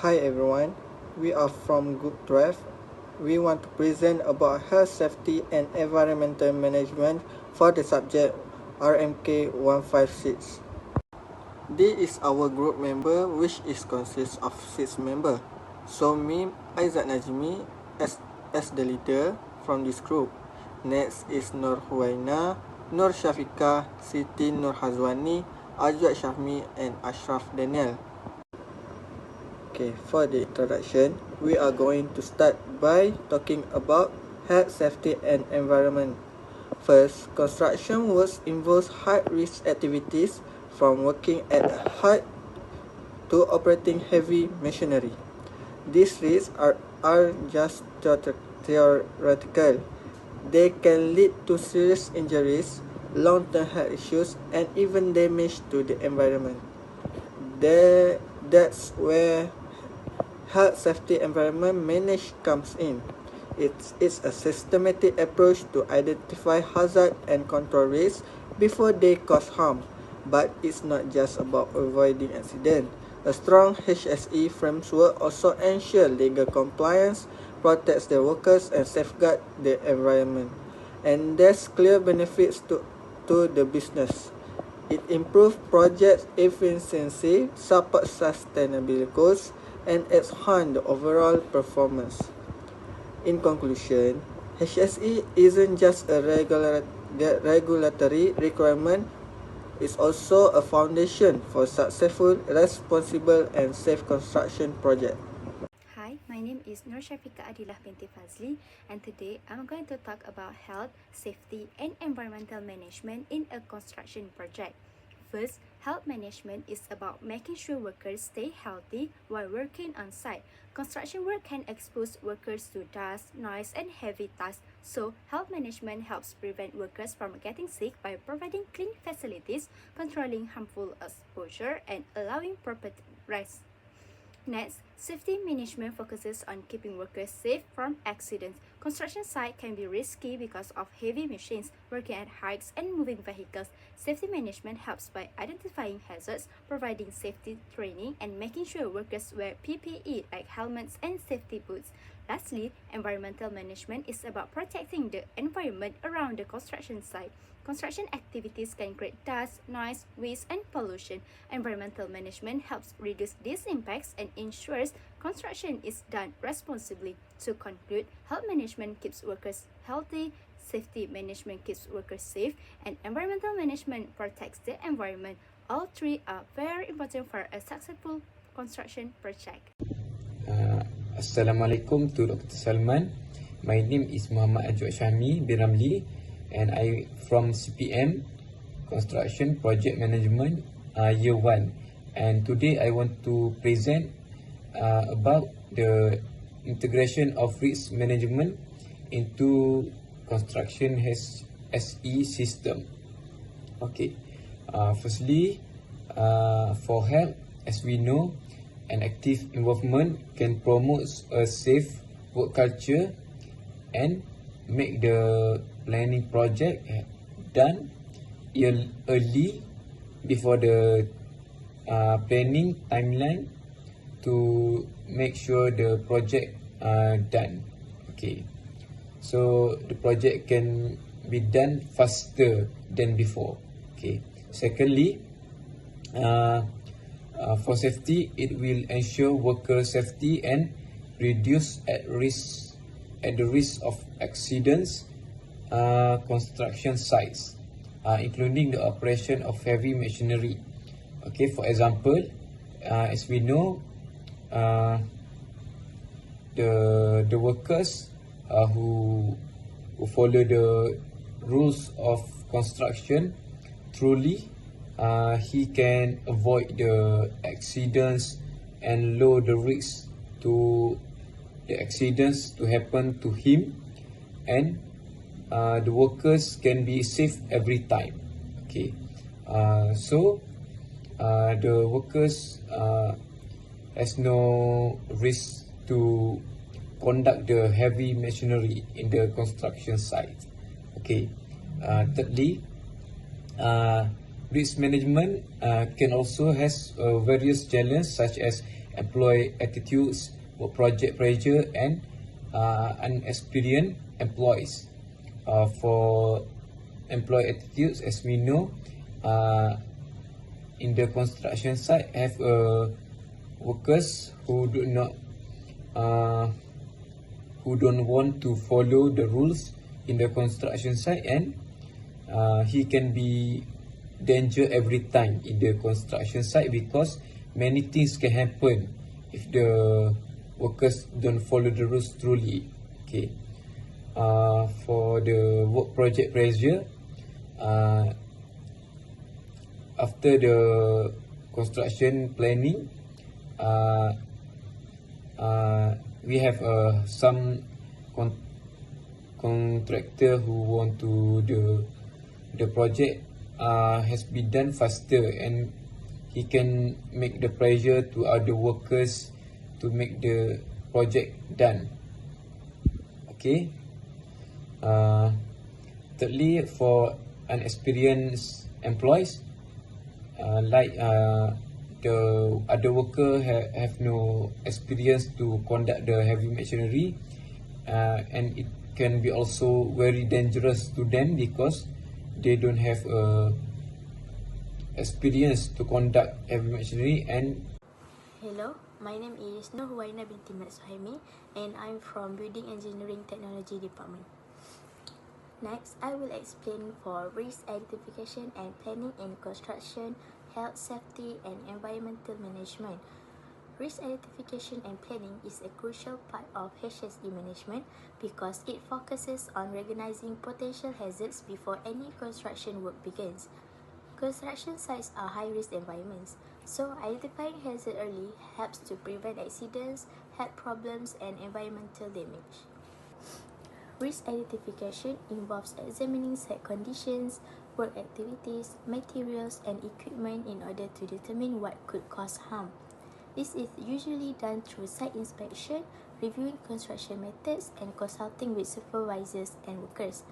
Hi everyone, we are from Group 12. We want to present about health safety and environmental management for the subject RMK 156. This is our group member which is consists of 6 members. So me, Aizat Najmi as the leader from this group. Next is Nur Huwaina, Nur Shafika, Siti Nur Hazwani, Ajwad Shahmi and Ashraf Daniel. Okay, for the introduction, we are going to start by talking about health, safety and environment. First, construction works involves high-risk activities from working at height to operating heavy machinery. These risks are just theoretical. They can lead to serious injuries, long-term health issues, and even damage to the environment. That's where health, safety, environment management comes in. It's a systematic approach to identify hazard and control risks before they cause harm. But it's not just about avoiding accident. A strong HSE framework also ensures legal compliance, protects the workers and safeguards the environment. And there's clear benefits to the business. It improves project efficiency, supports sustainable goals, and enhance the overall performance. In conclusion, HSE isn't just a regulatory requirement, it's also a foundation for successful, responsible, and safe construction projects. Hi, my name is Nur Shafika Adilah binti Fazli, and today I'm going to talk about health, safety, and environmental management in a construction project. First, health management is about making sure workers stay healthy while working on site. Construction work can expose workers to dust, noise, and heavy tasks, so health management helps prevent workers from getting sick by providing clean facilities, controlling harmful exposure, and allowing proper rest. Next, safety management focuses on keeping workers safe from accidents. Construction sites can be risky because of heavy machines, working at heights, and moving vehicles. Safety management helps by identifying hazards, providing safety training, and making sure workers wear PPE like helmets and safety boots. Lastly, environmental management is about protecting the environment around the construction site. Construction activities can create dust, noise, waste, and pollution. Environmental management helps reduce these impacts and ensures construction is done responsibly. To conclude, health management keeps workers healthy, safety management keeps workers safe, and environmental management protects the environment. All three are very important for a successful construction project. Assalamualaikum to Dr. Salman. My name is Muhammad Ajwad Shahmi bin Ramli, and I from CPM Construction Project Management Year 1. And today I want to present about the integration of risk management into construction SE system. Okay. Firstly, for health, as we know, an active involvement can promote a safe work culture and make the planning project done early before the planning timeline to make sure the project done. Okay, so the project can be done faster than before. Okay. Secondly, for safety, it will ensure worker safety and reduce the risk of accidents construction sites, including the operation of heavy machinery. Okay, for example, as we know, the workers who follow the rules of construction truly, he can avoid the accidents and lower the risk to the accidents to happen to him, and the workers can be safe every time. Okay, so the workers has no risk to conduct the heavy machinery in the construction site. Okay, thirdly, risk management can also has various challenges such as employee attitudes, work project pressure, and unexperienced employees. For employee attitudes, as we know, in the construction site have workers who don't want to follow the rules in the construction site, and he can be danger every time in the construction site because many things can happen if the workers don't follow the rules truly. Okay. For the work project pressure, after the construction planning, we have some contractor who want to the project has been done faster, and he can make the pressure to other workers to make the project done. Okay. Thirdly, for inexperienced employees, the other worker have no experience to conduct the heavy machinery, and it can be also very dangerous to them because they don't have experience to conduct heavy machinery. And Hello, my name is Nur Huwaina binti Mat Suhaimi, and I'm from Building Engineering Technology Department. Next, I will explain for risk identification and planning in construction, health, safety, and environmental management. Risk identification and planning is a crucial part of HSE management because it focuses on recognizing potential hazards before any construction work begins. Construction sites are high-risk environments, so identifying hazard early helps to prevent accidents, health problems, and environmental damage. Risk identification involves examining site conditions, work activities, materials, and equipment in order to determine what could cause harm. This is usually done through site inspection, reviewing construction methods, and consulting with supervisors and workers.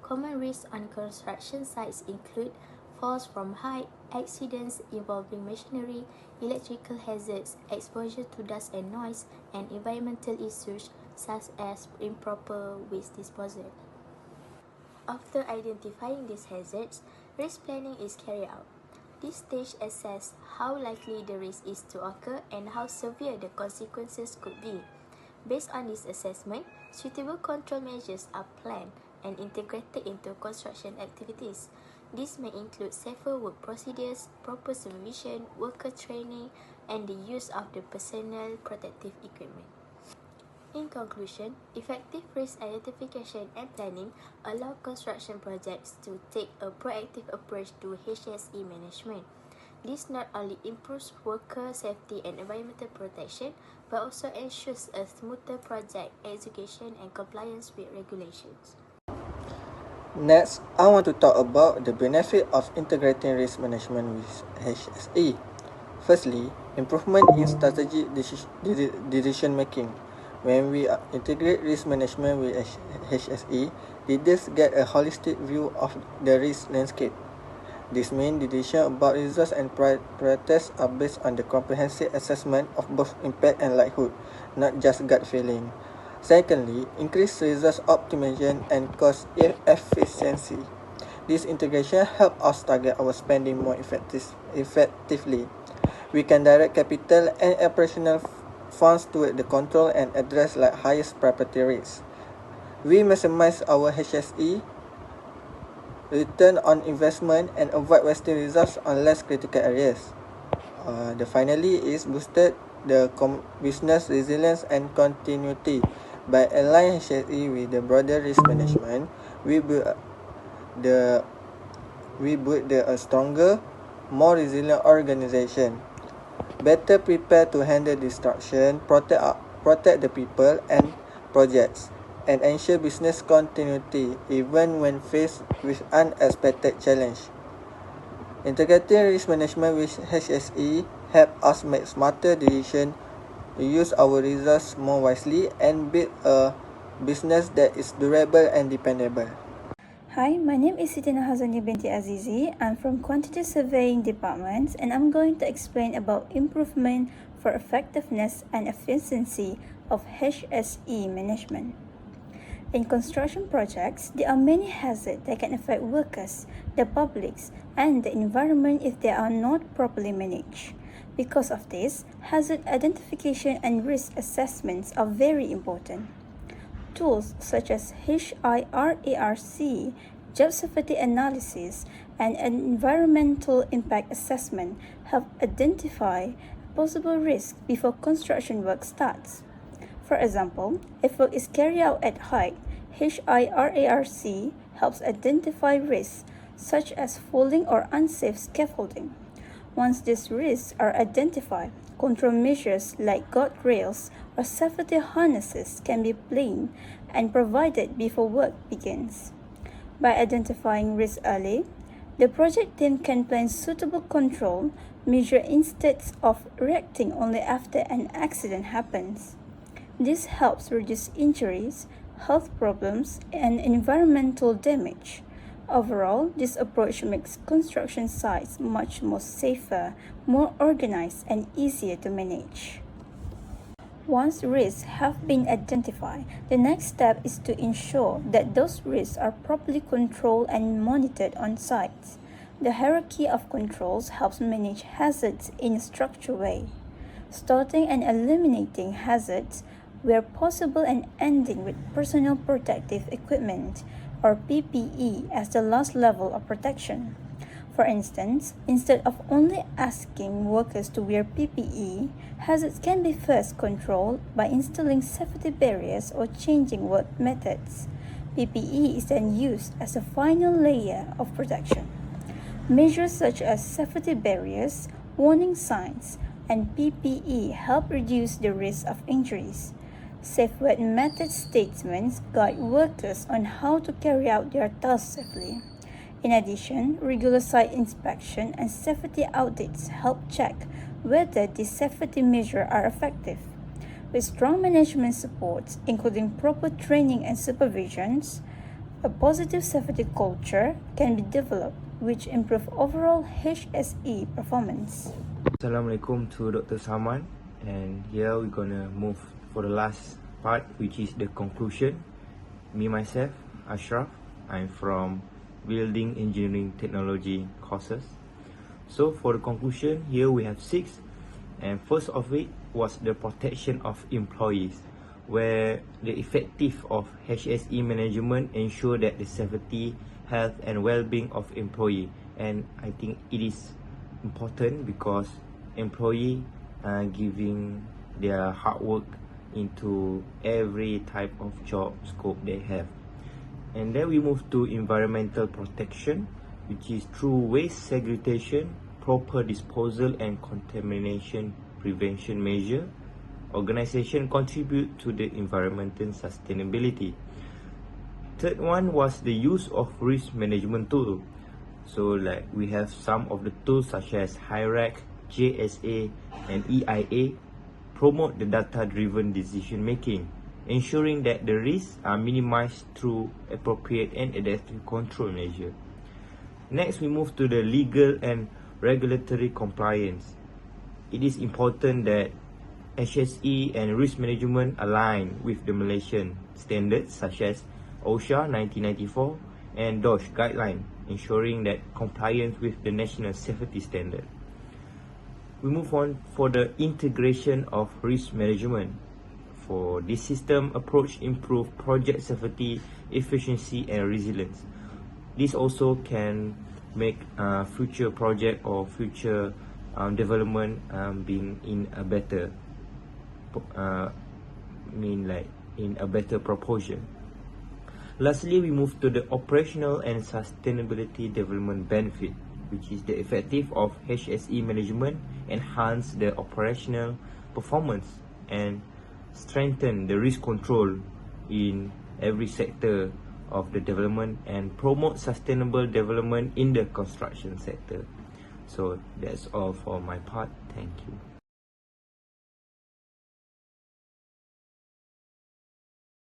Common risks on construction sites include falls from height, accidents involving machinery, electrical hazards, exposure to dust and noise, and environmental issues such as improper waste disposal. After identifying these hazards, risk planning is carried out. This stage assesses how likely the risk is to occur and how severe the consequences could be. Based on this assessment, suitable control measures are planned and integrated into construction activities. This may include safer work procedures, proper supervision, worker training, and the use of the personal protective equipment. In conclusion, effective risk identification and planning allow construction projects to take a proactive approach to HSE management. This not only improves worker safety and environmental protection, but also ensures a smoother project execution and compliance with regulations. Next, I want to talk about the benefit of integrating risk management with HSE. Firstly, improvement in strategic decision making. When we integrate risk management with HSE, leaders get a holistic view of the risk landscape. This means decisions about results and priorities are based on the comprehensive assessment of both impact and likelihood, not just gut feeling. Secondly, increased resource optimization and cost efficiency. This integration helps us target our spending more effectively. We can direct capital and operational funds toward the control and address like highest priority risks. We maximize our HSE return on investment and avoid wasting resources on less critical areas. Finally is boosted the business resilience and continuity. By aligning HSE with the broader risk management, we build a stronger, more resilient organization, better prepared to handle disruption, protect the people and projects, and ensure business continuity even when faced with unexpected challenge. Integrating risk management with HSE help us make smarter decisions, use our resources more wisely, and build a business that is durable and dependable. Hi, my name is Siti Nahazania binti Azizi. I'm from Quantity Surveying Department, and I'm going to explain about improvement for effectiveness and efficiency of HSE management. In construction projects, there are many hazards that can affect workers, the public, and the environment if they are not properly managed. Because of this, hazard identification and risk assessments are very important. Tools such as HIRARC, job safety analysis, and environmental impact assessment help identify possible risks before construction work starts. For example, if work is carried out at height, HIRARC helps identify risks such as falling or unsafe scaffolding. Once these risks are identified, control measures like guardrails or safety harnesses can be planned and provided before work begins. By identifying risks early, the project team can plan suitable control measures instead of reacting only after an accident happens. This helps reduce injuries, health problems, and environmental damage. Overall, this approach makes construction sites much more safer, more organized, and easier to manage. Once risks have been identified, the next step is to ensure that those risks are properly controlled and monitored on site. The hierarchy of controls helps manage hazards in a structured way, starting and eliminating hazards where possible and ending with personal protective equipment, or PPE, as the last level of protection. For instance, instead of only asking workers to wear PPE, hazards can be first controlled by installing safety barriers or changing work methods. PPE is then used as a final layer of protection. Measures such as safety barriers, warning signs, and PPE help reduce the risk of injuries. Safe work method statements guide workers on how to carry out their tasks safely. In addition, regular site inspection and safety audits help check whether these safety measures are effective. With strong management support, including proper training and supervisions, a positive safety culture can be developed, which improves overall HSE performance. Assalamualaikum to Dr. Saman, and here we're gonna move for the last part, which is the conclusion. Me myself, Ashraf, I'm from Building Engineering Technology courses. So for the conclusion, here we have 6, and first of it was the protection of employees, where the effective of HSE management ensure that the safety, health and well-being of employee. And I think it is important because employee are giving their hard work into every type of job scope they have. And then we move to environmental protection, which is through waste segregation, proper disposal and contamination prevention measure. Organization contribute to the environmental sustainability. Third one was the use of risk management tool. So like we have some of the tools such as HIRAC, JSA and EIA promote the data-driven decision making, ensuring that the risks are minimized through appropriate and adaptive control measures. Next, we move to the legal and regulatory compliance. It is important that HSE and risk management align with the Malaysian standards such as OSHA 1994 and DOSH guideline, ensuring that compliance with the national safety standard. We move on for the integration of risk management. For this system approach improve project safety, efficiency and resilience. This also can make future project or future development being in a better in a better proportion. Lastly, we move to the operational and sustainability development benefit, which is the effective of HSE management enhance the operational performance and strengthen the risk control in every sector of the development and promote sustainable development in the construction sector. So that's all for my part. Thank you.